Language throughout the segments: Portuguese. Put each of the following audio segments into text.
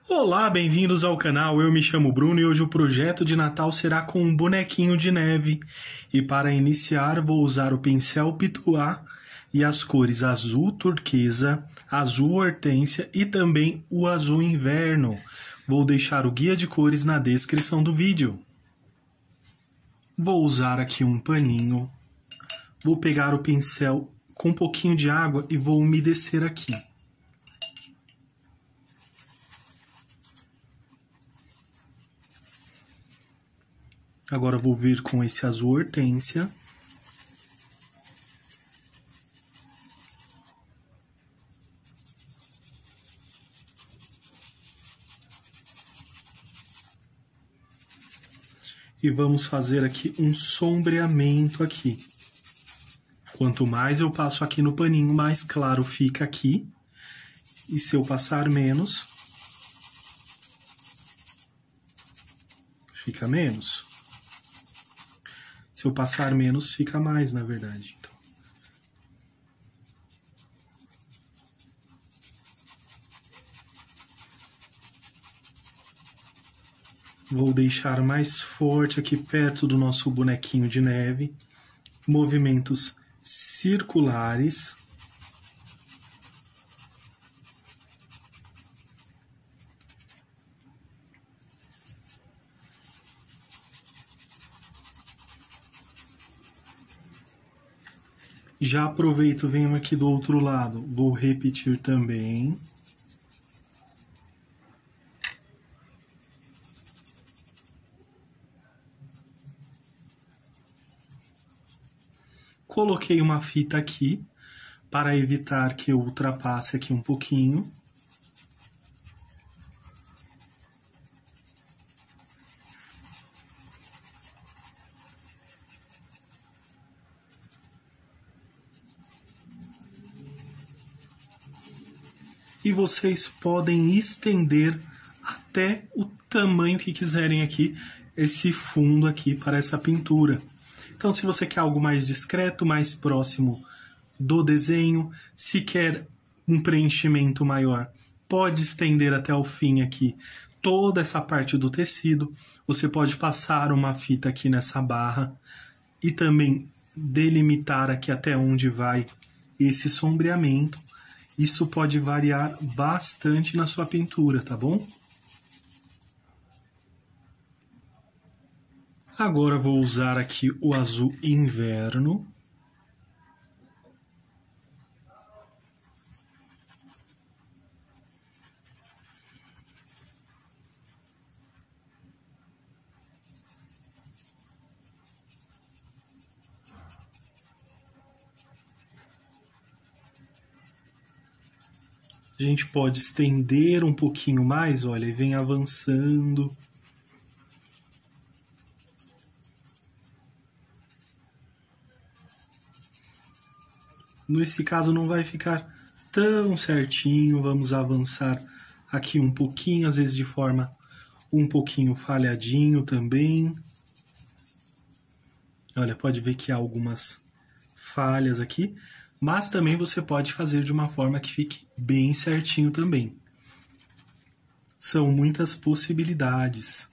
Olá, bem-vindos ao canal. Eu me chamo Bruno e hoje o projeto de Natal será com um bonequinho de neve. E para iniciar vou usar o pincel Pituá e as cores azul turquesa, azul hortênsia e também o azul inverno. Vou deixar o guia de cores na descrição do vídeo. Vou usar aqui um paninho. Vou pegar o pincel com um pouquinho de água e vou umedecer aqui. Agora vou vir com esse azul hortênsia. E vamos fazer aqui um sombreamento aqui. Quanto mais eu passo aqui no paninho, mais claro fica aqui. E se eu passar menos, fica menos. Se eu passar menos, fica mais, na verdade. Então, vou deixar mais forte aqui perto do nosso bonequinho de neve. Movimentos circulares. Já aproveito, venho aqui do outro lado, vou repetir também. Coloquei uma fita aqui para evitar que eu ultrapasse aqui um pouquinho. E vocês podem estender até o tamanho que quiserem aqui, esse fundo aqui para essa pintura. Então, se você quer algo mais discreto, mais próximo do desenho, se quer um preenchimento maior, pode estender até o fim aqui toda essa parte do tecido. Você pode passar uma fita aqui nessa barra e também delimitar aqui até onde vai esse sombreamento. Isso pode variar bastante na sua pintura, tá bom? Agora vou usar aqui o azul inverno. A gente pode estender um pouquinho mais, olha, e vem avançando. Nesse caso não vai ficar tão certinho, vamos avançar aqui um pouquinho, às vezes de forma um pouquinho falhadinho também. Olha, pode ver que há algumas falhas aqui, mas também você pode fazer de uma forma que fique bem certinho também. São muitas possibilidades.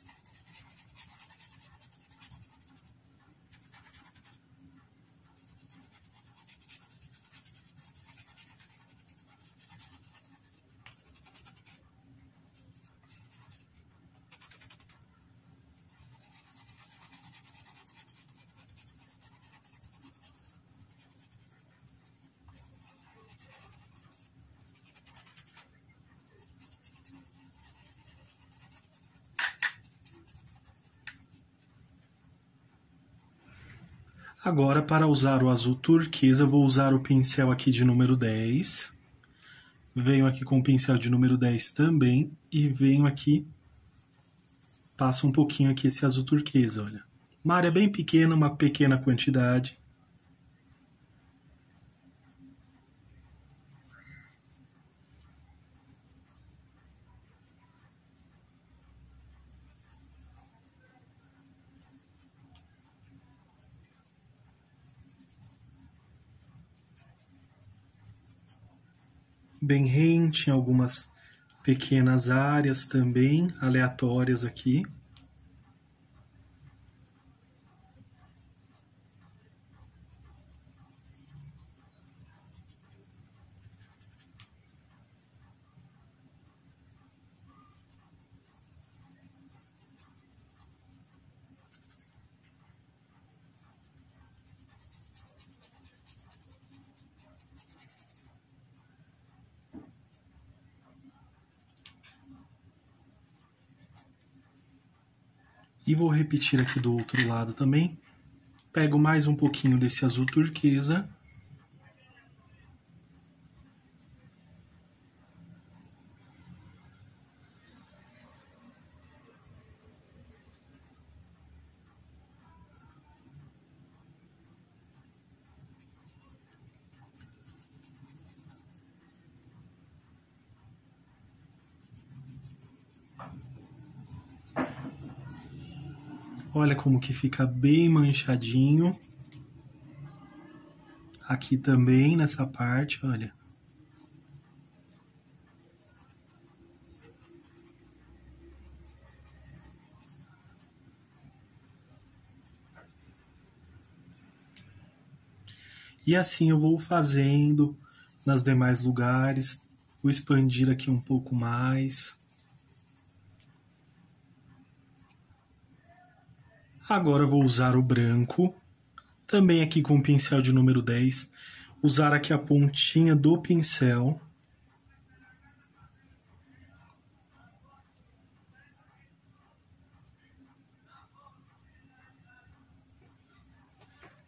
Agora, para usar o azul turquesa, vou usar o pincel aqui de número 10. Venho aqui com o pincel de número 10 também e venho aqui, passo um pouquinho aqui esse azul turquesa, olha. Uma área bem pequena, uma pequena quantidade. Bem rente em algumas pequenas áreas também, aleatórias aqui. E vou repetir aqui do outro lado também. Pego mais um pouquinho desse azul turquesa. Olha como que fica bem manchadinho. Aqui também, nessa parte, olha. E assim eu vou fazendo nas demais lugares. Vou expandir aqui um pouco mais. Agora eu vou usar o branco, também aqui com o pincel de número 10, usar aqui a pontinha do pincel.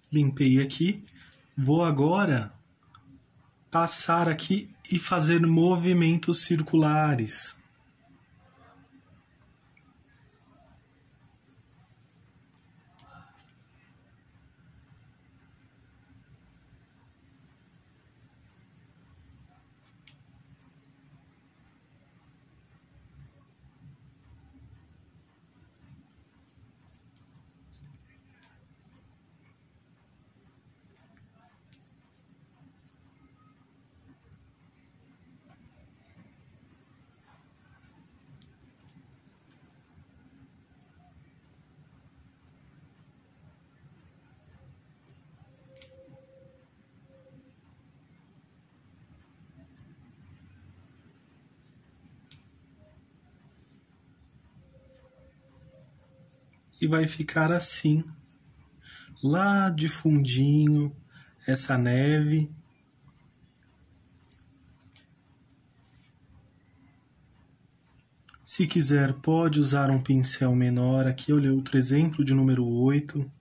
Limpei aqui. Vou agora passar aqui e fazer movimentos circulares. E vai ficar assim, lá de fundinho, essa neve. Se quiser, pode usar um pincel menor. Aqui eu olhei outro exemplo de número 8.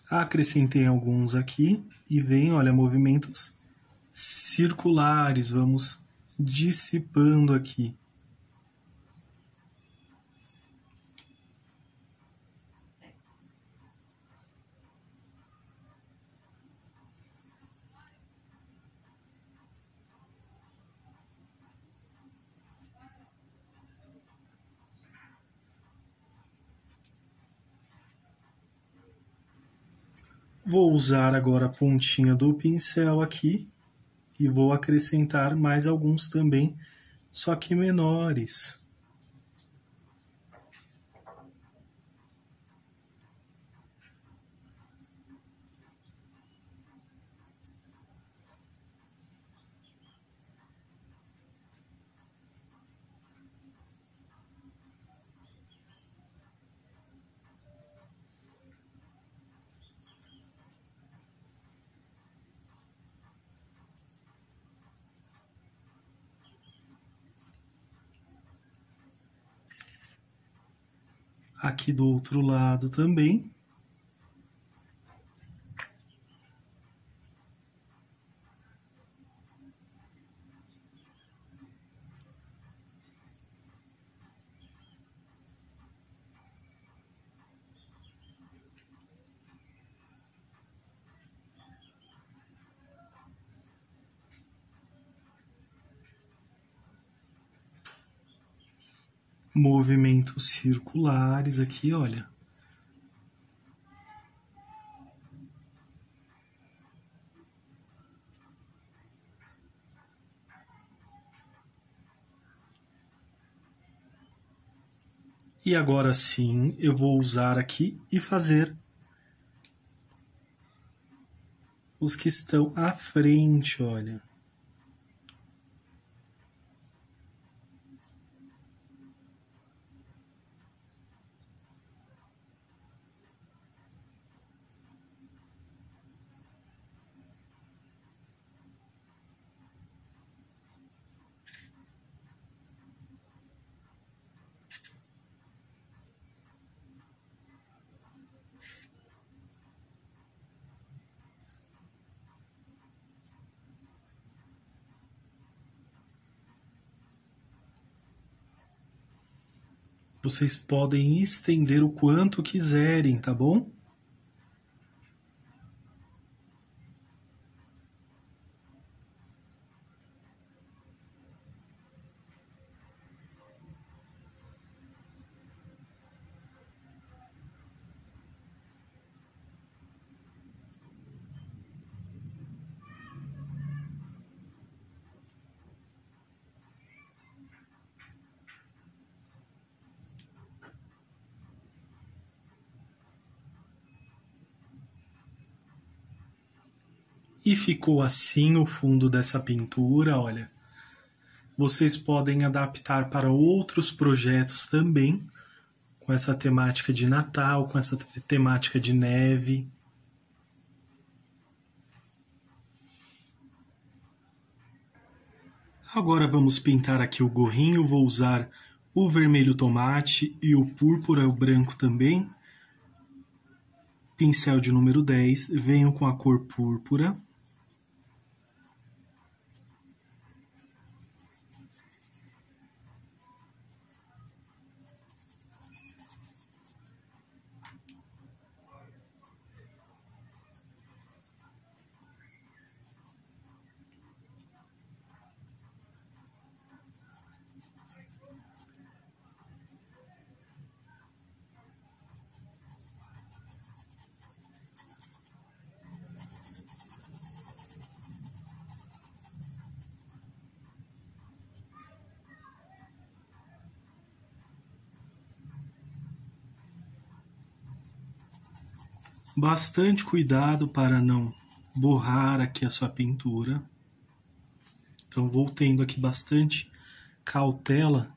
Acrescentei alguns aqui e vem, olha, movimentos circulares. Vamos dissipando aqui. Vou usar agora a pontinha do pincel aqui e vou acrescentar mais alguns também, só que menores. Aqui do outro lado também. movimentos circulares aqui, olha. E agora sim, eu vou usar aqui e fazer os que estão à frente, olha. Vocês podem estender o quanto quiserem, tá bom? E ficou assim o fundo dessa pintura, olha. Vocês podem adaptar para outros projetos também, com essa temática de Natal, com essa temática de neve. Agora vamos pintar aqui o gorrinho, vou usar o vermelho tomate e o púrpura, o branco também. Pincel de número 10, venho com a cor púrpura. Bastante cuidado para não borrar aqui a sua pintura. Então vou tendo aqui bastante cautela.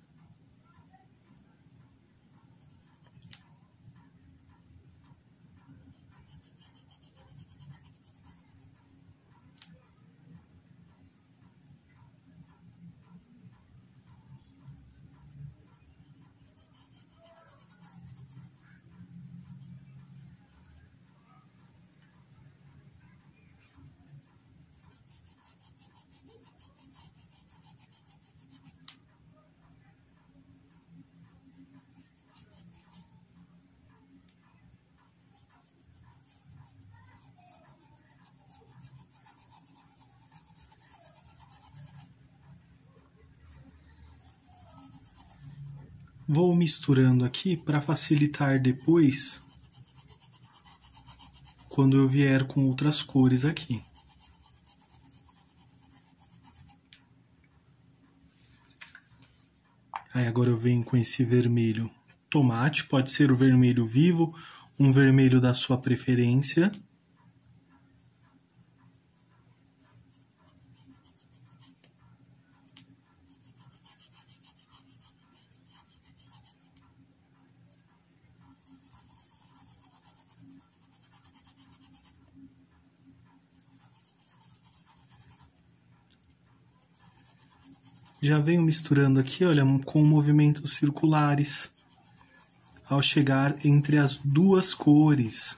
Vou misturando aqui para facilitar depois, quando eu vier com outras cores aqui. Aí agora eu venho com esse vermelho tomate, pode ser o vermelho vivo, um vermelho da sua preferência. Já venho misturando aqui, olha, com movimentos circulares, ao chegar entre as duas cores.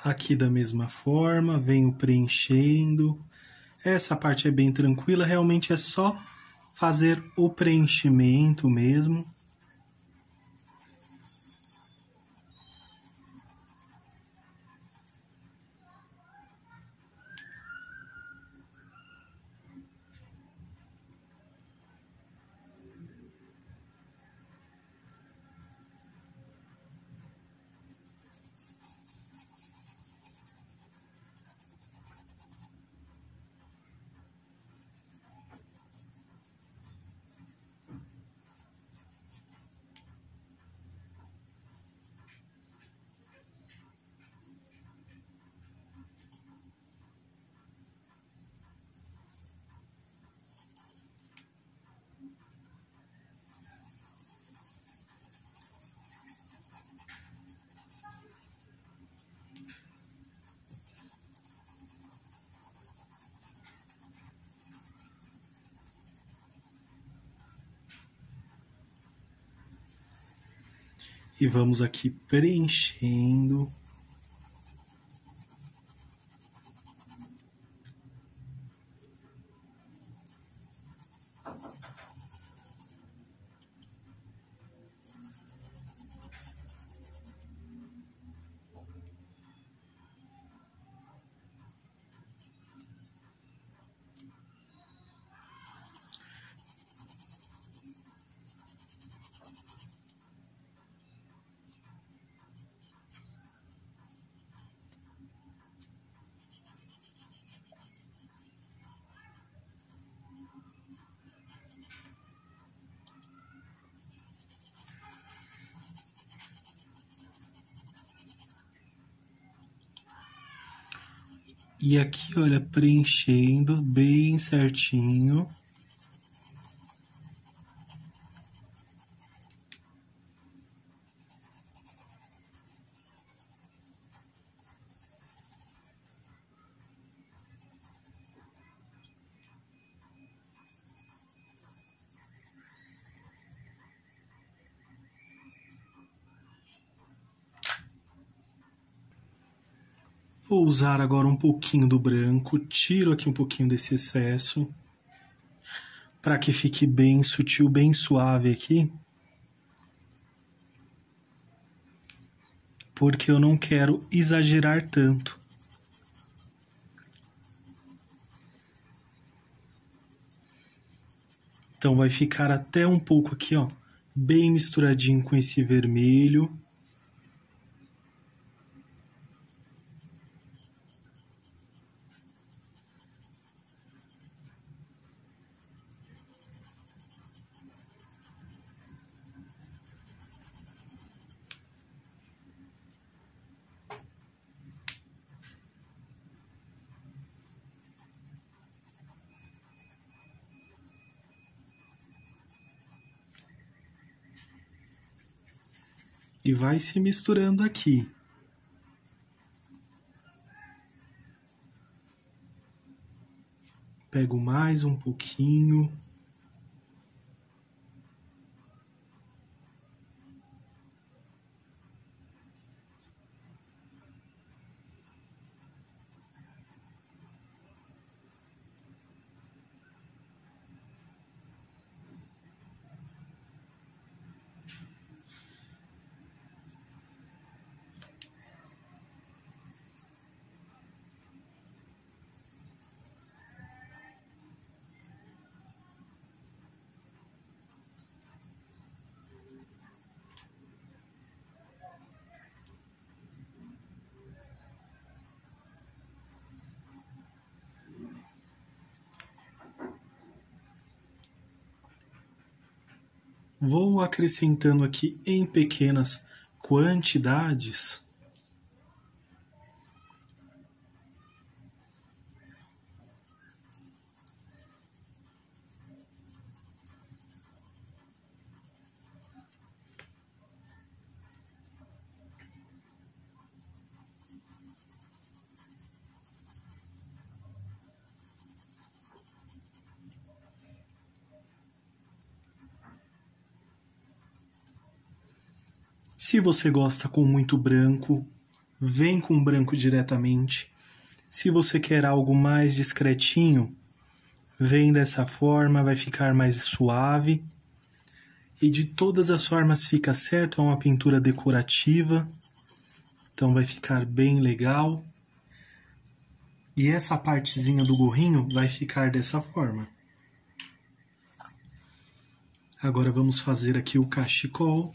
Aqui da mesma forma, venho preenchendo. Essa parte é bem tranquila, realmente é só fazer o preenchimento mesmo. E vamos aqui preenchendo. E aqui, olha, preenchendo bem certinho. Vou usar agora um pouquinho do branco, tiro aqui um pouquinho desse excesso, para que fique bem sutil, bem suave aqui. Porque eu não quero exagerar tanto. Então vai ficar até um pouco aqui, ó, bem misturadinho com esse vermelho. E vai se misturando aqui. Pego mais um pouquinho. Vou acrescentando aqui em pequenas quantidades. Se você gosta com muito branco, vem com branco diretamente. Se você quer algo mais discretinho, vem dessa forma, vai ficar mais suave. E de todas as formas fica certo, é uma pintura decorativa, então vai ficar bem legal. E essa partezinha do gorrinho vai ficar dessa forma. Agora vamos fazer aqui o cachecol.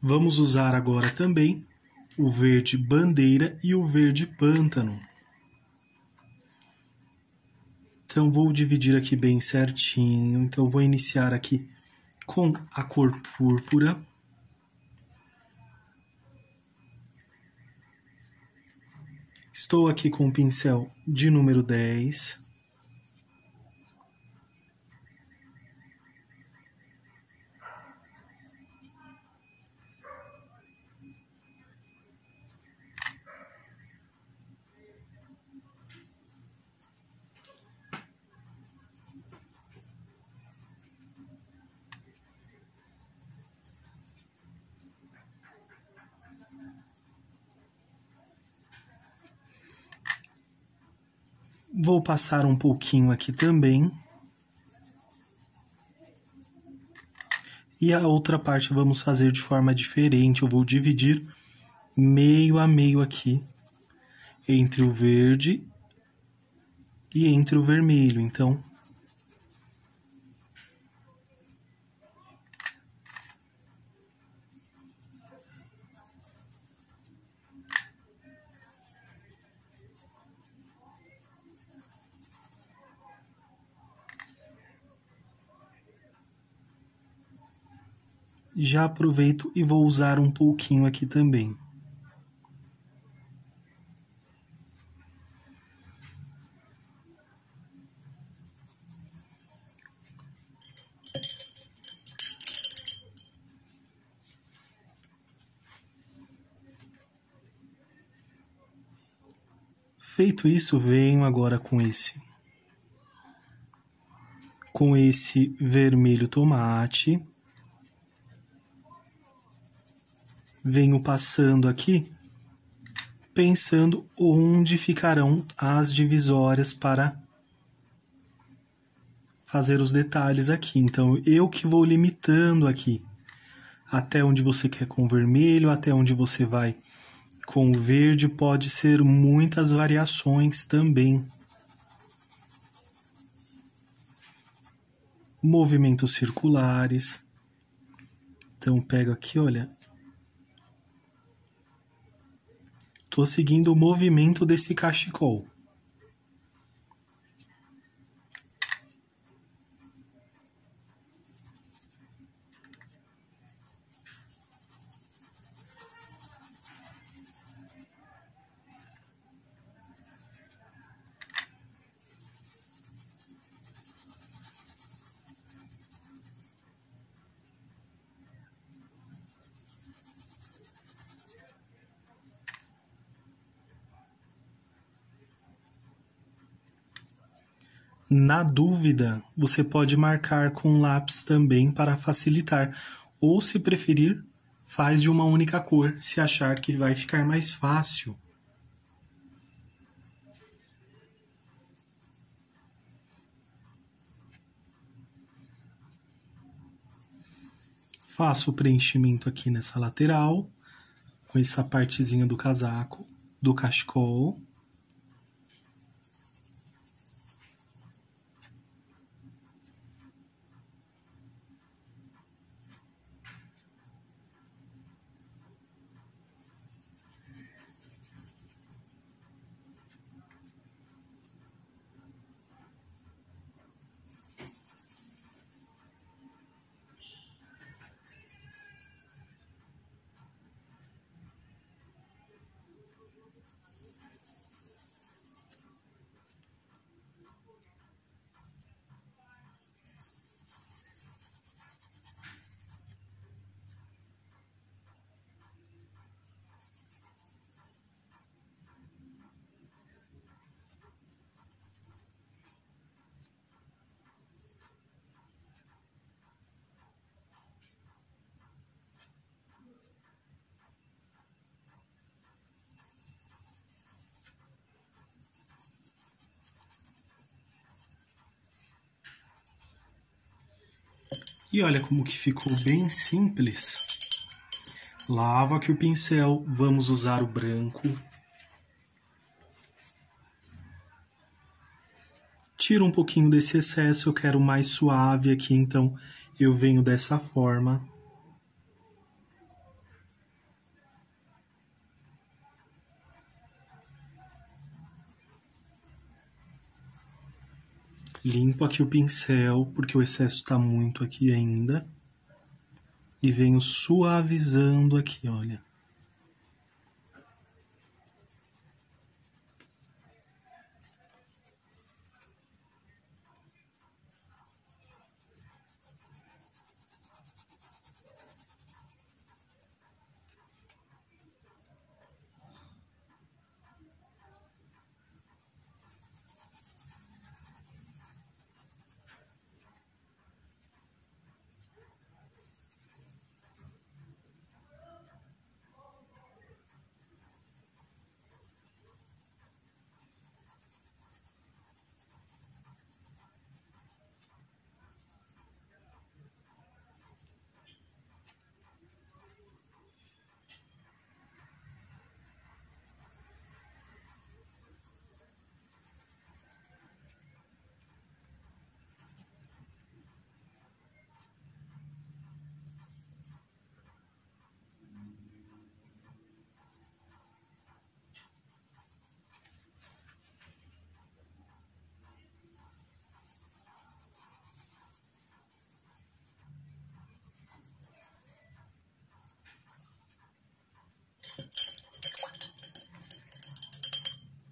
Vamos usar agora também o verde bandeira e o verde pântano. Então vou dividir aqui bem certinho. Então vou iniciar aqui com a cor púrpura. Estou aqui com o pincel de número 10. Vou passar um pouquinho aqui também. E a outra parte vamos fazer de forma diferente. Eu vou dividir meio a meio aqui, entre o verde e entre o vermelho. Então, já aproveito e vou usar um pouquinho aqui também. Feito isso, venho agora com esse vermelho tomate. Venho passando aqui, pensando onde ficarão as divisórias para fazer os detalhes aqui. Então, eu que vou limitando aqui. Até onde você quer com o vermelho, até onde você vai com o verde, pode ser muitas variações também. Movimentos circulares. Então, pego aqui, olha. Estou seguindo o movimento desse cachecol. Na dúvida, você pode marcar com lápis também para facilitar, ou se preferir, faz de uma única cor, se achar que vai ficar mais fácil. Faço o preenchimento aqui nessa lateral, com essa partezinha do casaco, do cachecol. E olha como que ficou bem simples. Lavo aqui o pincel, vamos usar o branco. Tiro um pouquinho desse excesso, eu quero mais suave aqui, então eu venho dessa forma. Limpo aqui o pincel, porque o excesso está muito aqui ainda. E venho suavizando aqui, olha.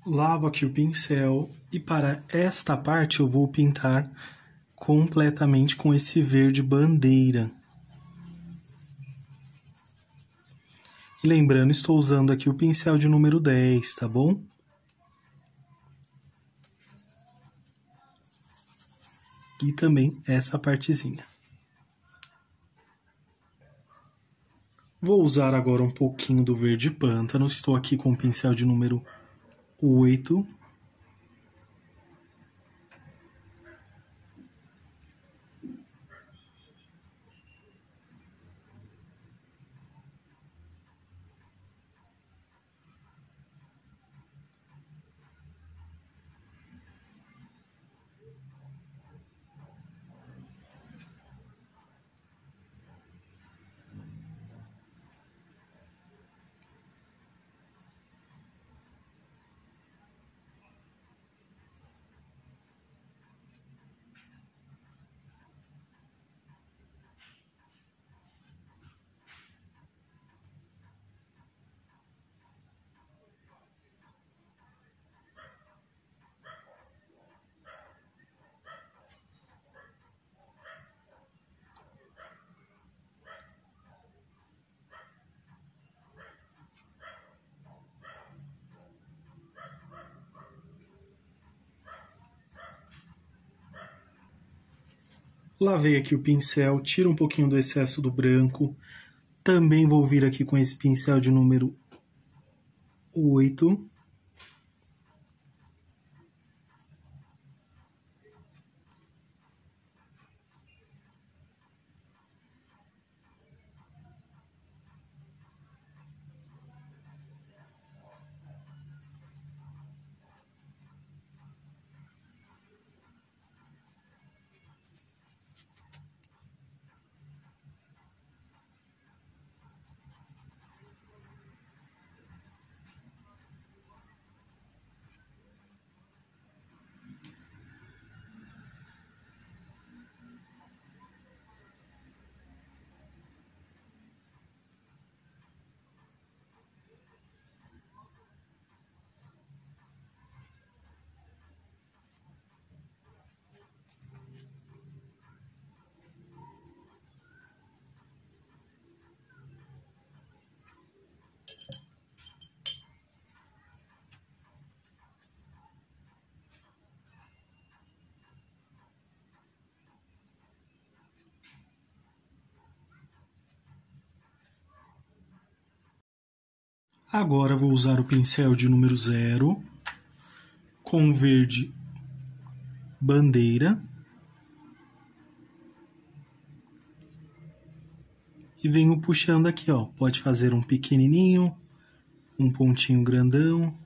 Lavo aqui o pincel e para esta parte eu vou pintar completamente com esse verde bandeira. E lembrando, estou usando aqui o pincel de número 10, tá bom? E também essa partezinha. Vou usar agora um pouquinho do verde pântano, estou aqui com o pincel de número 8. Lavei aqui o pincel, tiro um pouquinho do excesso do branco. Também vou vir aqui com esse pincel de número 8. Agora vou usar o pincel de número 0 com verde bandeira. e venho puxando aqui, ó. Pode fazer um pequenininho, um pontinho grandão.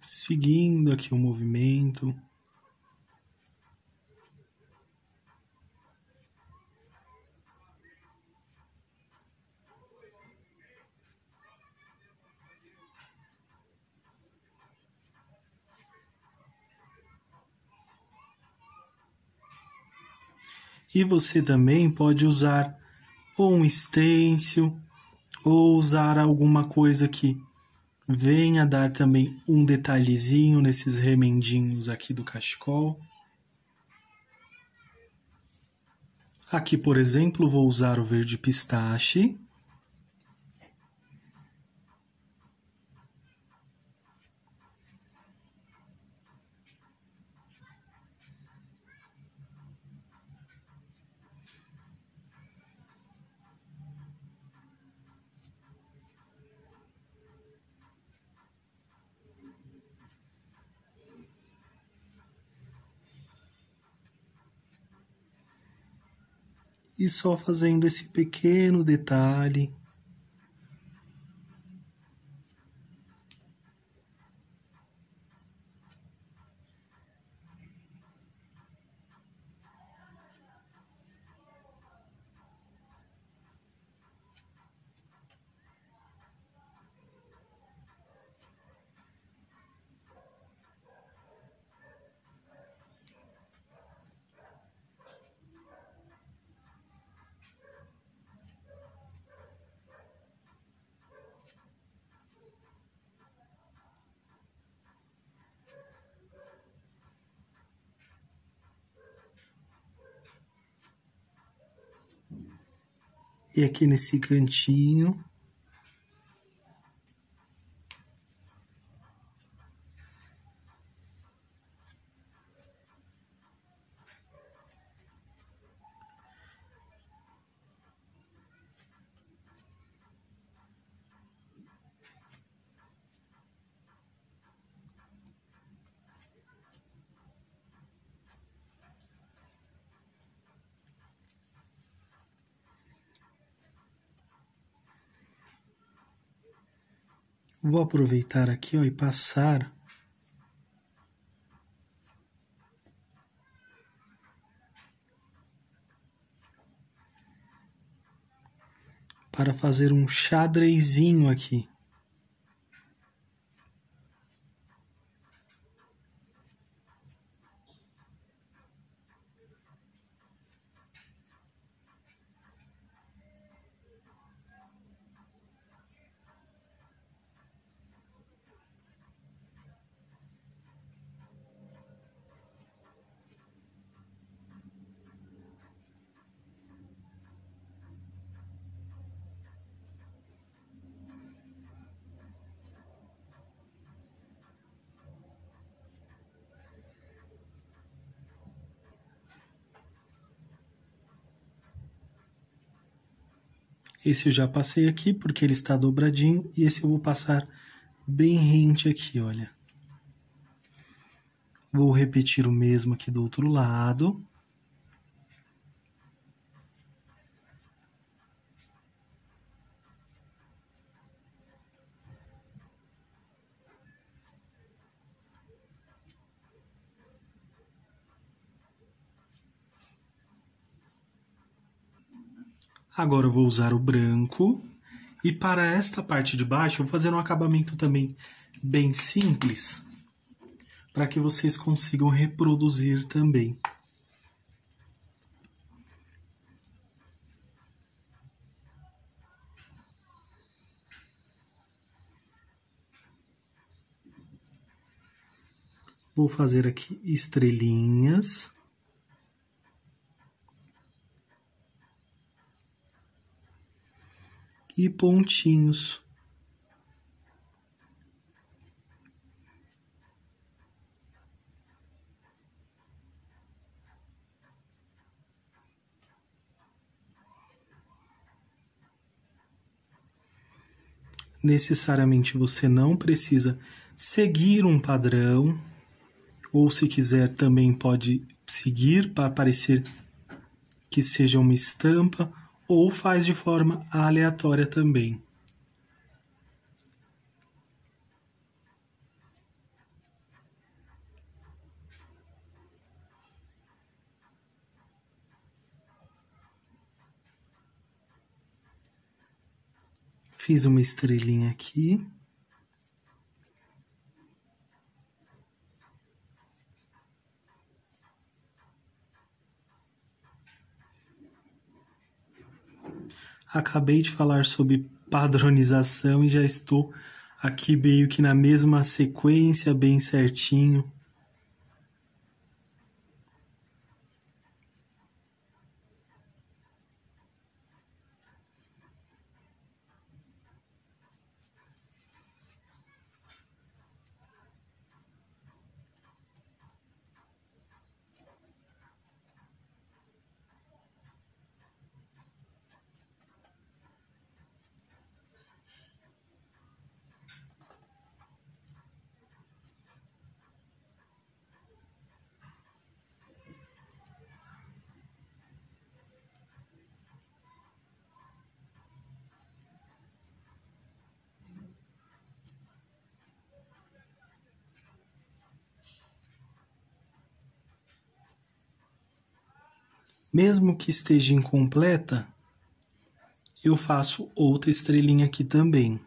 Seguindo aqui o movimento. E você também pode usar ou um stencil, ou usar alguma coisa que venha dar também um detalhezinho nesses remendinhos aqui do cachecol. Aqui, por exemplo, vou usar o verde pistache. E só fazendo esse pequeno detalhe. E aqui nesse cantinho. Vou aproveitar aqui, ó, e passar para fazer um xadrezinho aqui. Esse eu já passei aqui porque ele está dobradinho e esse eu vou passar bem rente aqui, olha. Vou repetir o mesmo aqui do outro lado. Agora eu vou usar o branco. E para esta parte de baixo, eu vou fazer um acabamento também bem simples, para que vocês consigam reproduzir também. Vou fazer aqui estrelinhas. E pontinhos. Necessariamente você não precisa seguir um padrão, ou se quiser também pode seguir para parecer que seja uma estampa, ou faz de forma aleatória também. Fiz uma estrelinha aqui. Acabei de falar sobre padronização e já estou aqui meio que na mesma sequência, bem certinho. Mesmo que esteja incompleta, eu faço outra estrelinha aqui também.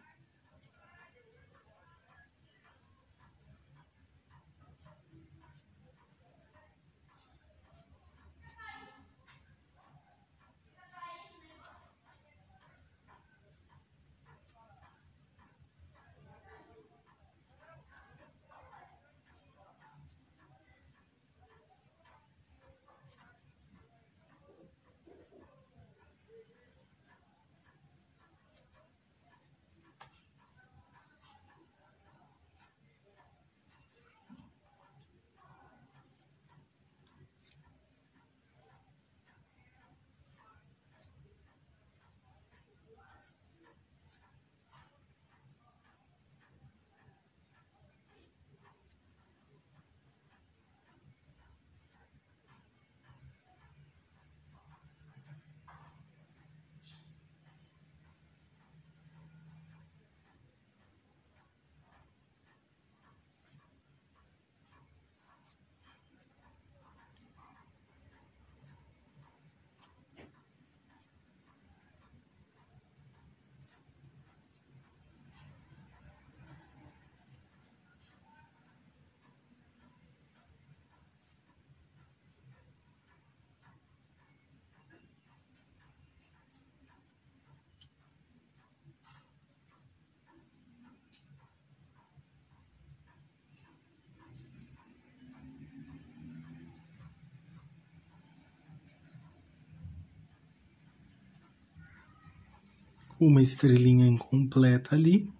Uma estrelinha incompleta ali.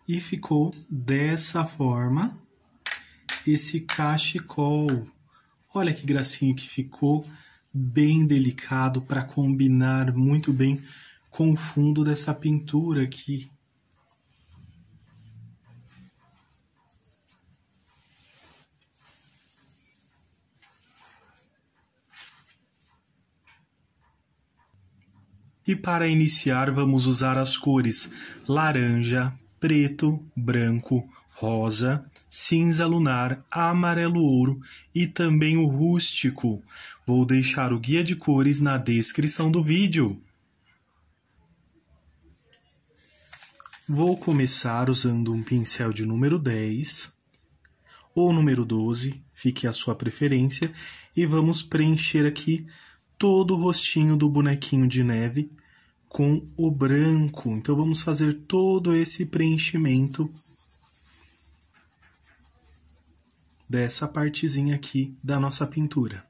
E ficou dessa forma esse cachecol. Olha que gracinha que ficou, bem delicado para combinar muito bem com o fundo dessa pintura aqui. E para iniciar vamos usar as cores laranja, preto, branco, rosa, cinza lunar, amarelo ouro e também o rústico. Vou deixar o guia de cores na descrição do vídeo. Vou começar usando um pincel de número 10 ou número 12, fique a sua preferência, e vamos preencher aqui todo o rostinho do bonequinho de neve com o branco. Então vamos fazer todo esse preenchimento dessa partezinha aqui da nossa pintura.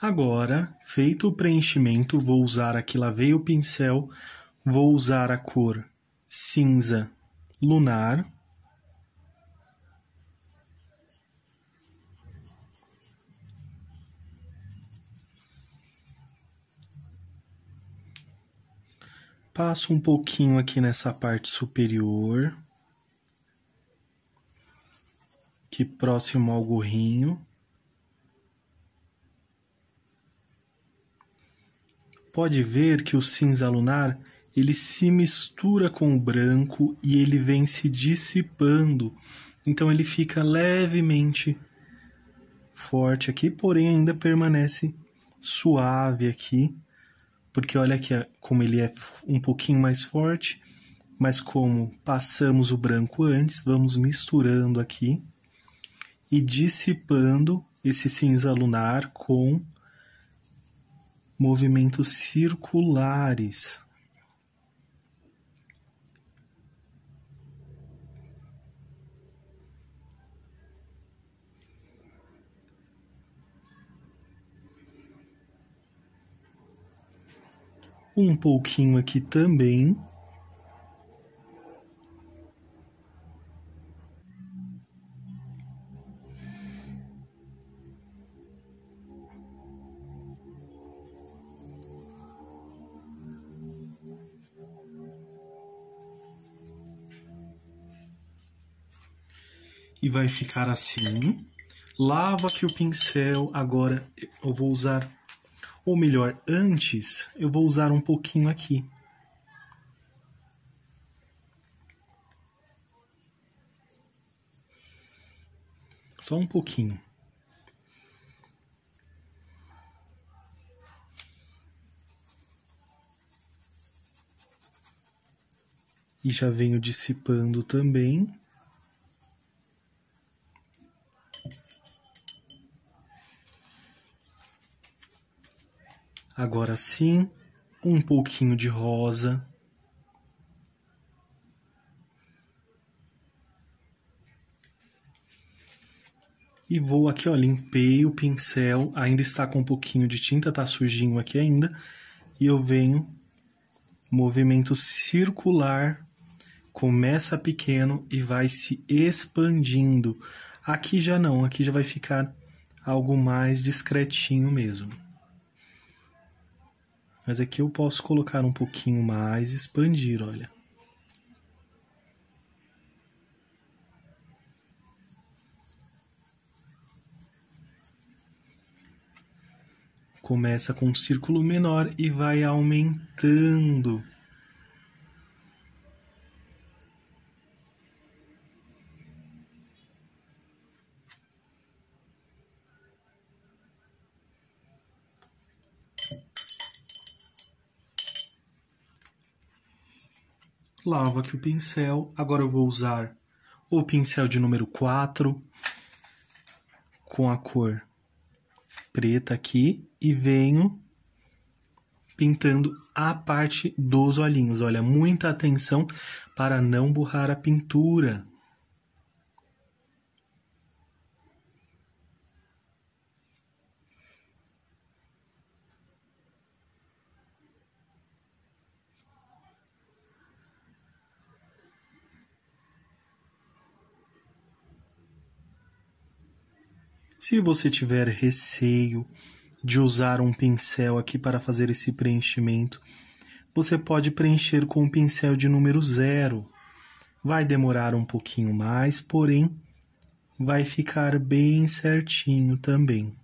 Agora, feito o preenchimento, vou usar aqui, lavei o pincel, vou usar a cor cinza lunar. Passo um pouquinho aqui nessa parte superior, aqui próximo ao gorrinho. Pode ver que o cinza lunar, ele se mistura com o branco e ele vem se dissipando. Então ele fica levemente forte aqui, porém ainda permanece suave aqui. Porque olha aqui como ele é um pouquinho mais forte, mas como passamos o branco antes, vamos misturando aqui e dissipando esse cinza lunar com movimentos circulares. Um pouquinho aqui também. E vai ficar assim. Lava aqui o pincel. Agora eu vou usar, ou melhor, antes eu vou usar um pouquinho aqui. Só um pouquinho. E já venho dissipando também. Agora sim, um pouquinho de rosa. E vou aqui, ó, limpei o pincel, ainda está com um pouquinho de tinta, tá sujinho aqui ainda. E eu venho, movimento circular, começa pequeno e vai se expandindo. Aqui já não, aqui já vai ficar algo mais discretinho mesmo. Mas aqui eu posso colocar um pouquinho mais, expandir, olha. Começa com um círculo menor e vai aumentando. Lavo aqui o pincel. Agora eu vou usar o pincel de número 4 com a cor preta aqui e venho pintando a parte dos olhinhos. Olha, muita atenção para não borrar a pintura. Se você tiver receio de usar um pincel aqui para fazer esse preenchimento, você pode preencher com o pincel de número 0. Vai demorar um pouquinho mais, porém vai ficar bem certinho também.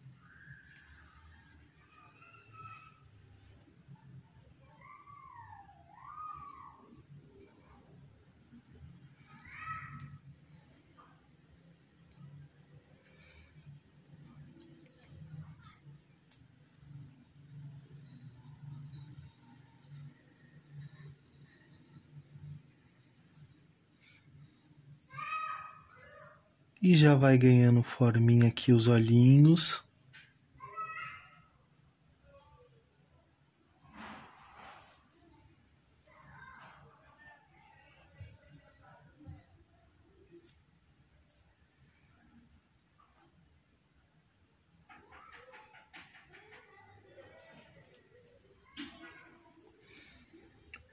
E já vai ganhando forminha aqui os olhinhos.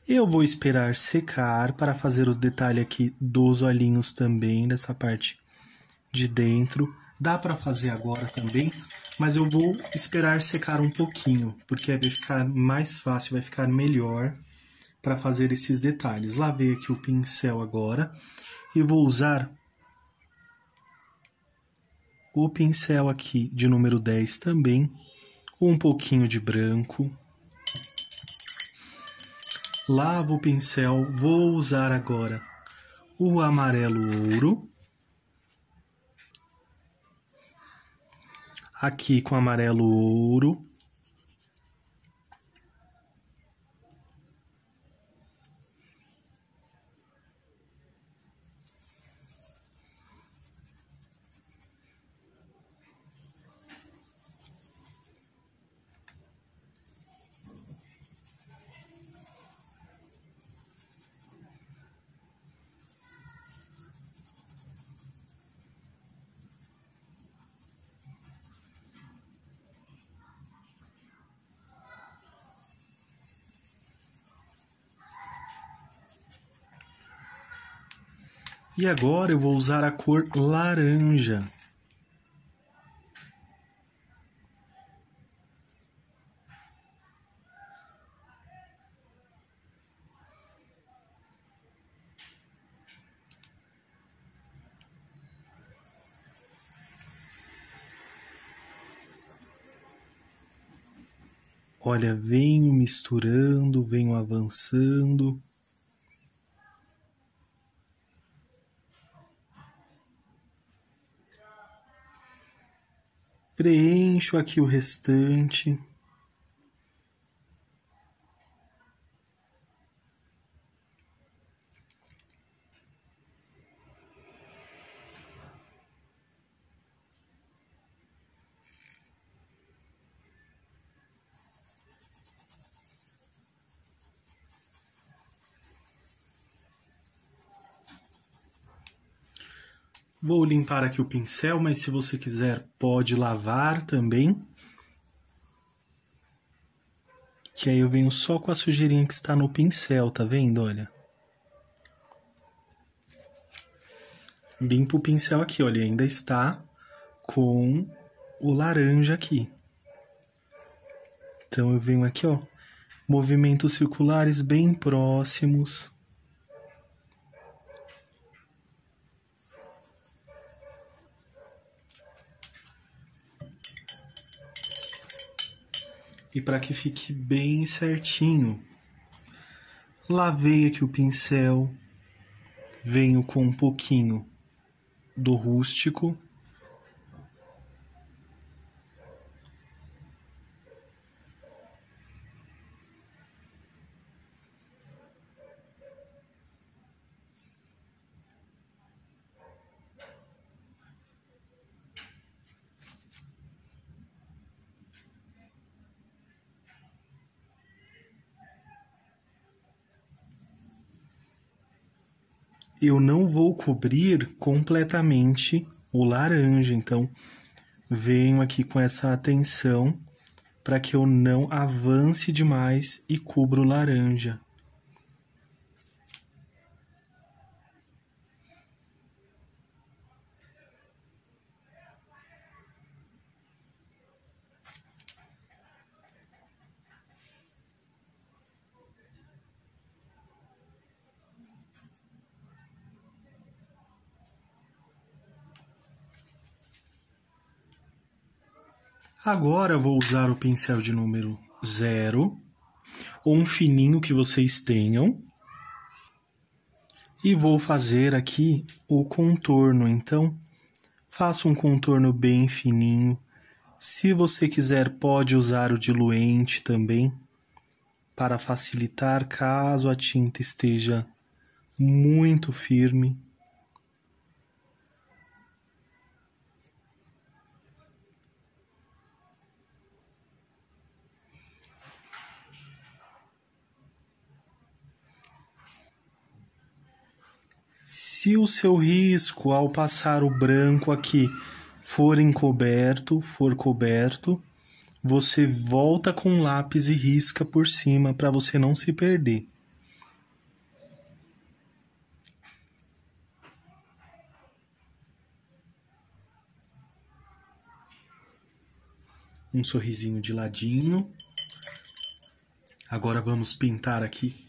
Eu vou esperar secar para fazer os detalhes aqui dos olhinhos também, nessa parte de dentro. Dá para fazer agora também, mas eu vou esperar secar um pouquinho, porque vai ficar mais fácil, vai ficar melhor para fazer esses detalhes. Lavei aqui o pincel agora e vou usar o pincel aqui de número 10 também, um pouquinho de branco. Lavo o pincel, vou usar agora o amarelo ouro. Aqui com amarelo ouro. E agora eu vou usar a cor laranja. Olha, venho misturando, venho avançando. Preencho aqui o restante. Vou limpar aqui o pincel, mas se você quiser pode lavar também. Que aí eu venho só com a sujeirinha que está no pincel, tá vendo? Olha. Limpo o pincel aqui, olha, ainda está com o laranja aqui. Então eu venho aqui, ó, movimentos circulares bem próximos. E para que fique bem certinho, lavei aqui o pincel, venho com um pouquinho do rústico. Eu não vou cobrir completamente o laranja, então venho aqui com essa atenção para que eu não avance demais e cubra o laranja. Agora vou usar o pincel de número 0, ou um fininho que vocês tenham, e vou fazer aqui o contorno. Então, faço um contorno bem fininho. Se você quiser, pode usar o diluente também, para facilitar caso a tinta esteja muito firme. Se o seu risco ao passar o branco aqui for coberto, você volta com o lápis e risca por cima para você não se perder. Um sorrisinho de ladinho. Agora vamos pintar aqui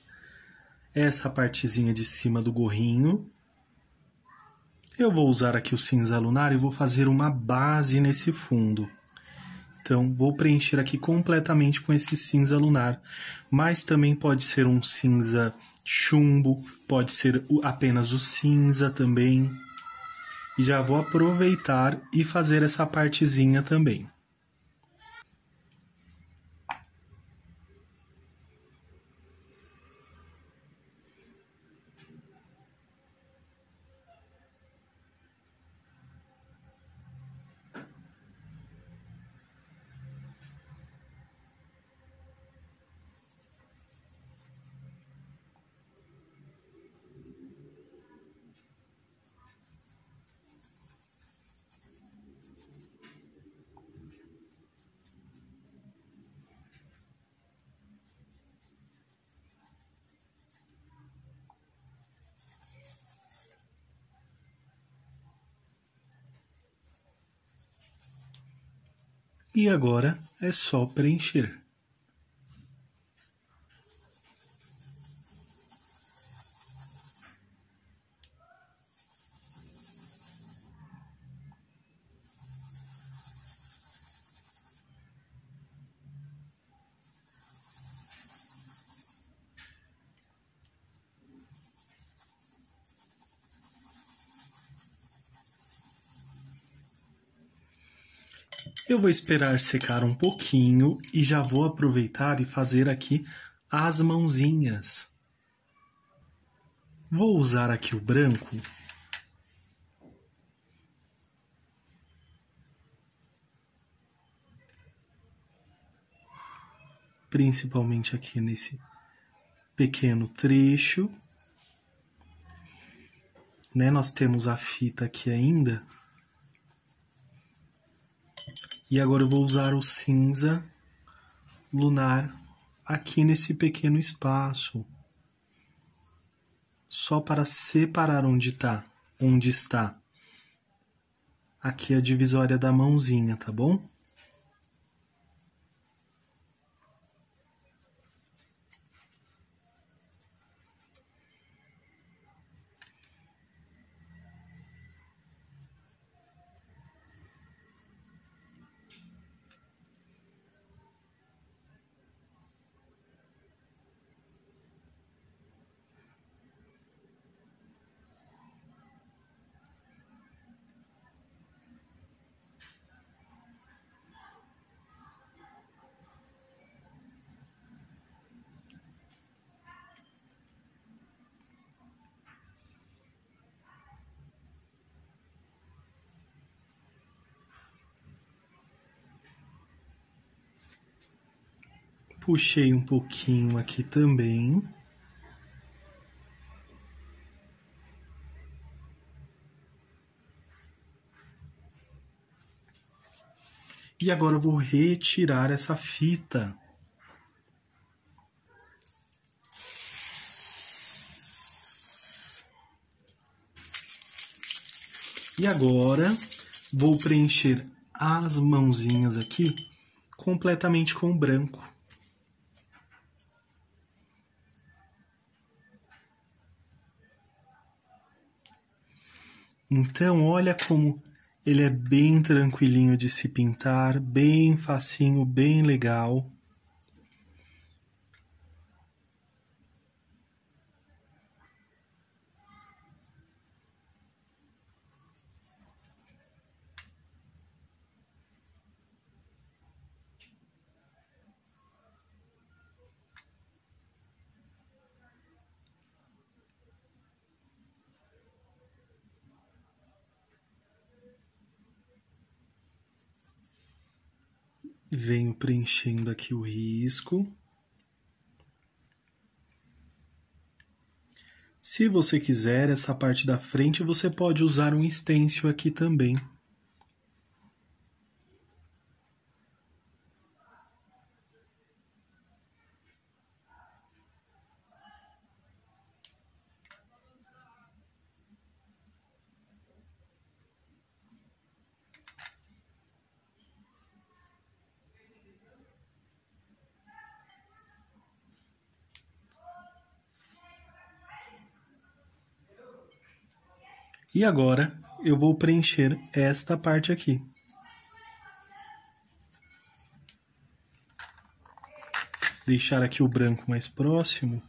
essa partezinha de cima do gorrinho. Eu vou usar aqui o cinza lunar e vou fazer uma base nesse fundo. Então, vou preencher aqui completamente com esse cinza lunar, mas também pode ser um cinza chumbo, pode ser apenas o cinza também. E já vou aproveitar e fazer essa partezinha também. E agora é só preencher. Eu vou esperar secar um pouquinho e já vou aproveitar e fazer aqui as mãozinhas. Vou usar aqui o branco. Principalmente aqui nesse pequeno trecho. Né? Nós temos a fita aqui ainda. E agora eu vou usar o cinza lunar aqui nesse pequeno espaço. Só para separar onde está. Aqui a divisória da mãozinha, tá bom? Puxei um pouquinho aqui também. E agora eu vou retirar essa fita. E agora vou preencher as mãozinhas aqui completamente com branco. Então, olha como ele é bem tranquilinho de se pintar, bem facinho, bem legal. Venho preenchendo aqui o risco. Se você quiser, essa parte da frente, você pode usar um stencil aqui também. E agora eu vou preencher esta parte aqui. Deixar aqui o branco mais próximo.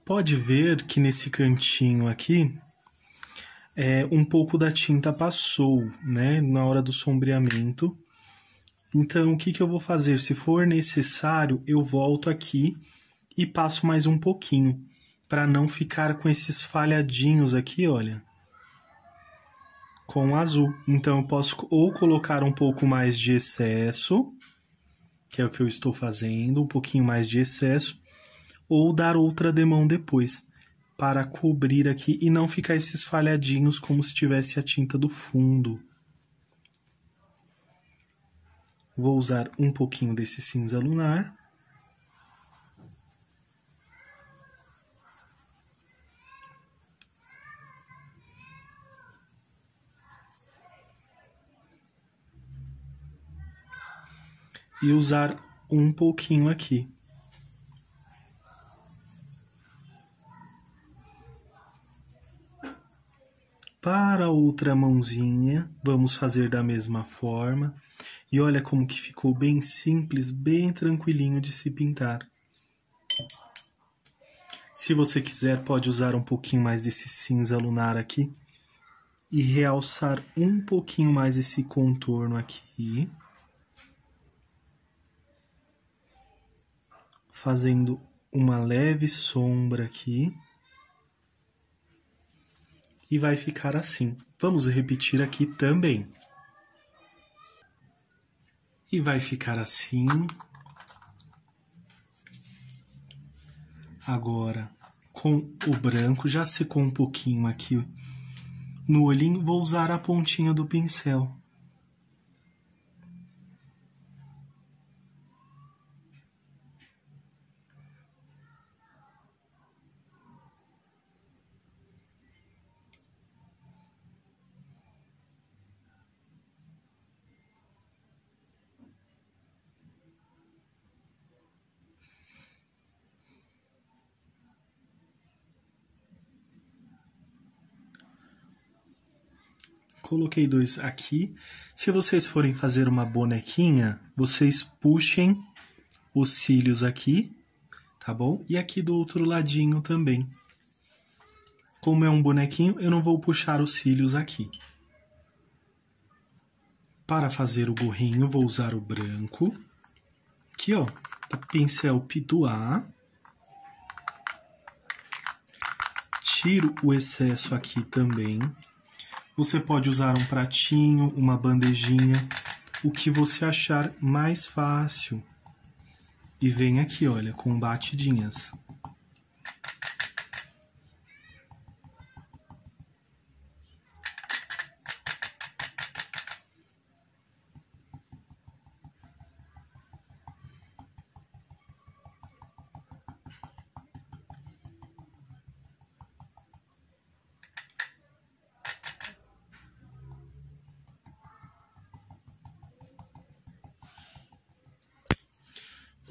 Pode ver que nesse cantinho aqui, um pouco da tinta passou, né, na hora do sombreamento. Então, o que eu vou fazer? Se for necessário, eu volto aqui e passo mais um pouquinho, para não ficar com esses falhadinhos aqui, olha, com azul. Então, eu posso ou colocar um pouco mais de excesso, que é o que eu estou fazendo, um pouquinho mais de excesso, ou dar outra demão depois, para cobrir aqui e não ficar esses falhadinhos como se tivesse a tinta do fundo. Vou usar um pouquinho desse cinza lunar. E usar um pouquinho aqui. Para a outra mãozinha, vamos fazer da mesma forma. E olha como que ficou bem simples, bem tranquilinho de se pintar. Se você quiser, pode usar um pouquinho mais desse cinza lunar aqui. E realçar um pouquinho mais esse contorno aqui. Fazendo uma leve sombra aqui. E vai ficar assim. Vamos repetir aqui também. E vai ficar assim. Agora, com o branco, já secou um pouquinho aqui no olhinho, vou usar a pontinha do pincel. Coloquei dois aqui. Se vocês forem fazer uma bonequinha, vocês puxem os cílios aqui, tá bom? E aqui do outro ladinho também. Como é um bonequinho, eu não vou puxar os cílios aqui. Para fazer o gorrinho, vou usar o branco. Aqui, ó, pincel Piduá. Tiro o excesso aqui também. Você pode usar um pratinho, uma bandejinha, o que você achar mais fácil. E vem aqui, olha, com batidinhas.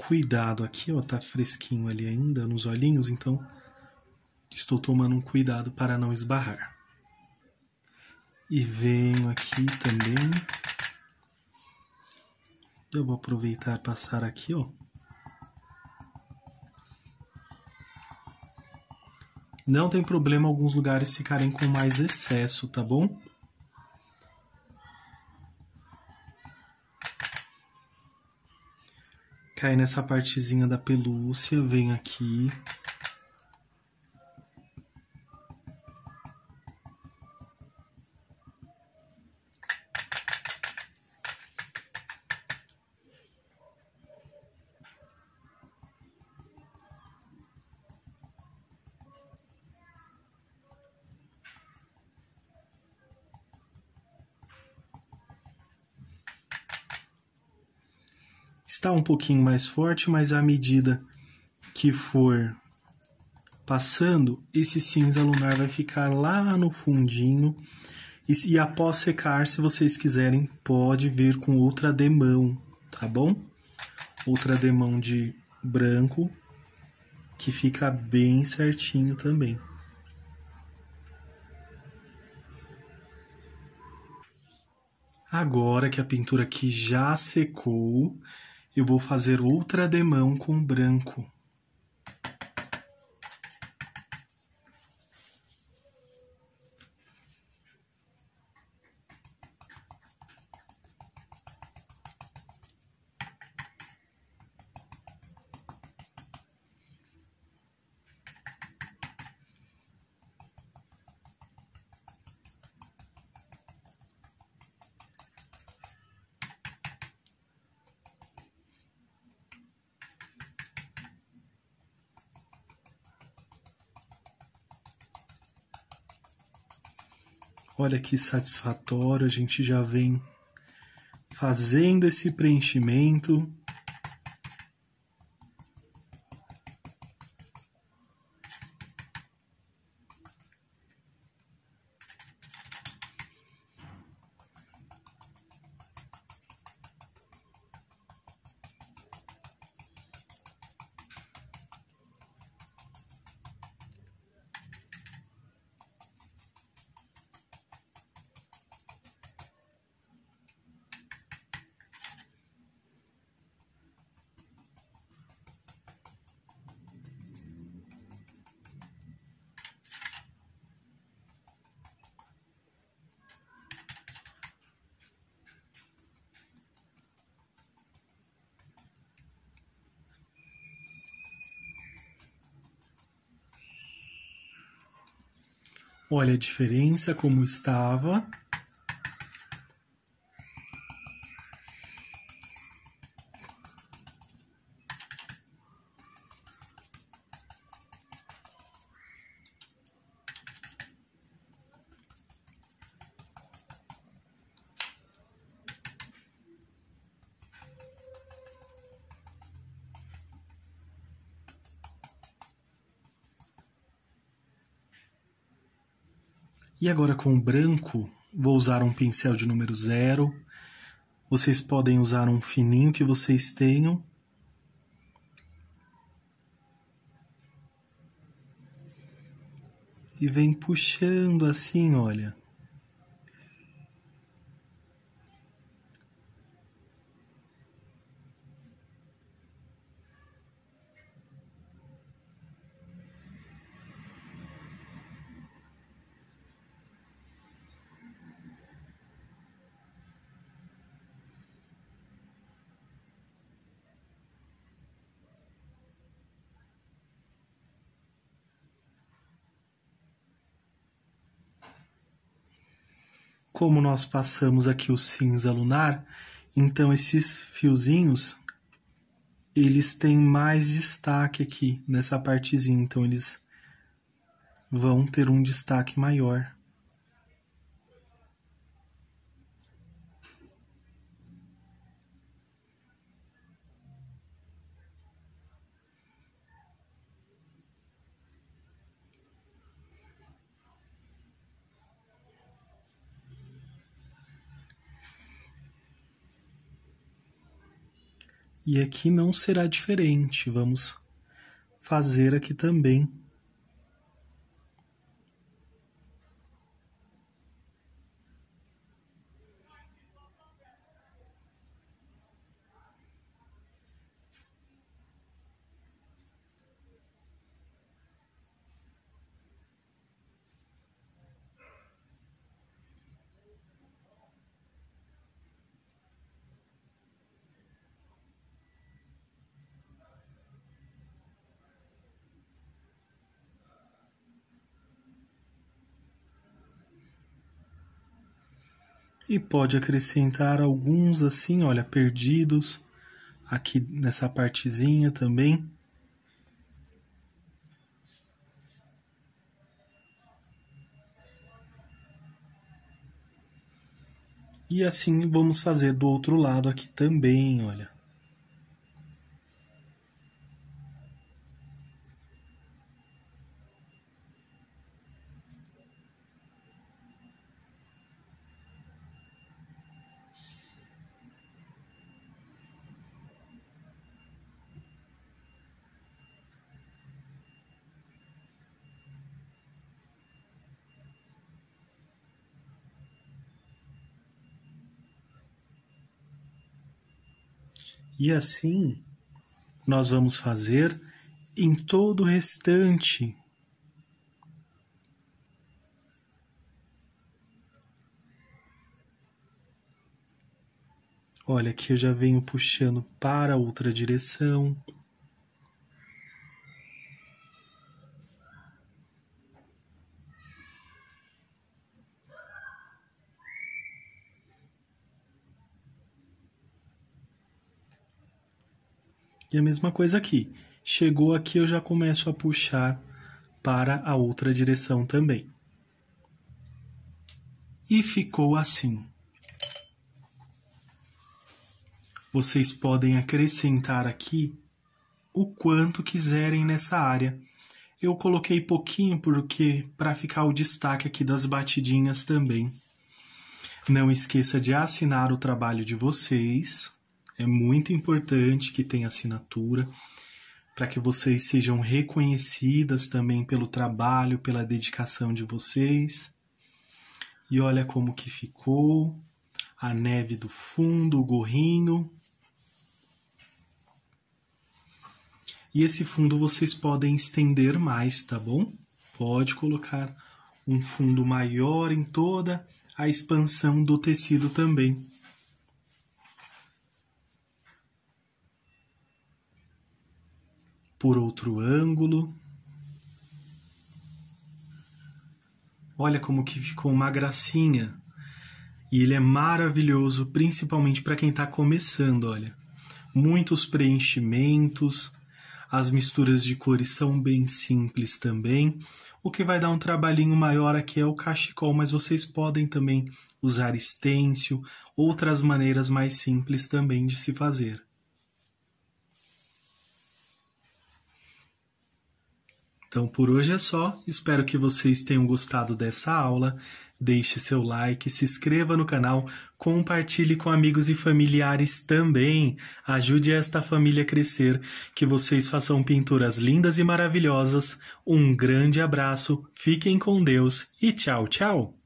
Cuidado aqui, ó, tá fresquinho ali ainda nos olhinhos, então estou tomando um cuidado para não esbarrar. E venho aqui também. Eu vou aproveitar e passar aqui, ó. Não tem problema alguns lugares ficarem com mais excesso, tá bom? Cai nessa partezinha da pelúcia, vem aqui. Está um pouquinho mais forte, mas à medida que for passando, esse cinza lunar vai ficar lá no fundinho. E após secar, se vocês quiserem, pode vir com outra demão, tá bom? Outra demão de branco, que fica bem certinho também. Agora que a pintura aqui já secou, eu vou fazer outra demão com branco. Olha que satisfatório, a gente já vem fazendo esse preenchimento. Olha a diferença como estava. E agora com o branco, vou usar um pincel de número 0. Vocês podem usar um fininho que vocês tenham. E vem puxando assim, olha. Como nós passamos aqui o cinza lunar, então esses fiozinhos, eles têm mais destaque aqui nessa partezinha, então eles vão ter um destaque maior. E aqui não será diferente, vamos fazer aqui também. E pode acrescentar alguns assim, olha, perdidos, aqui nessa partezinha também. E assim vamos fazer do outro lado aqui também, olha. E assim, nós vamos fazer em todo o restante. Olha, aqui eu já venho puxando para outra direção. E a mesma coisa aqui. Chegou aqui, eu já começo a puxar para a outra direção também. E ficou assim. Vocês podem acrescentar aqui o quanto quiserem nessa área. Eu coloquei pouquinho porque para ficar o destaque aqui das batidinhas também. Não esqueça de assinar o trabalho de vocês. É muito importante que tenha assinatura para que vocês sejam reconhecidas também pelo trabalho, pela dedicação de vocês. E olha como que ficou. A neve do fundo, o gorrinho. E esse fundo vocês podem estender mais, tá bom? Pode colocar um fundo maior em toda a expansão do tecido também. Por outro ângulo. Olha como que ficou uma gracinha. E ele é maravilhoso, principalmente para quem está começando, olha. Muitos preenchimentos. As misturas de cores são bem simples também. O que vai dar um trabalhinho maior aqui é o cachecol, mas vocês podem também usar stencil, outras maneiras mais simples também de se fazer. Então, por hoje é só. Espero que vocês tenham gostado dessa aula. Deixe seu like, se inscreva no canal, compartilhe com amigos e familiares também. Ajude esta família a crescer, que vocês façam pinturas lindas e maravilhosas. Um grande abraço, fiquem com Deus e tchau, tchau!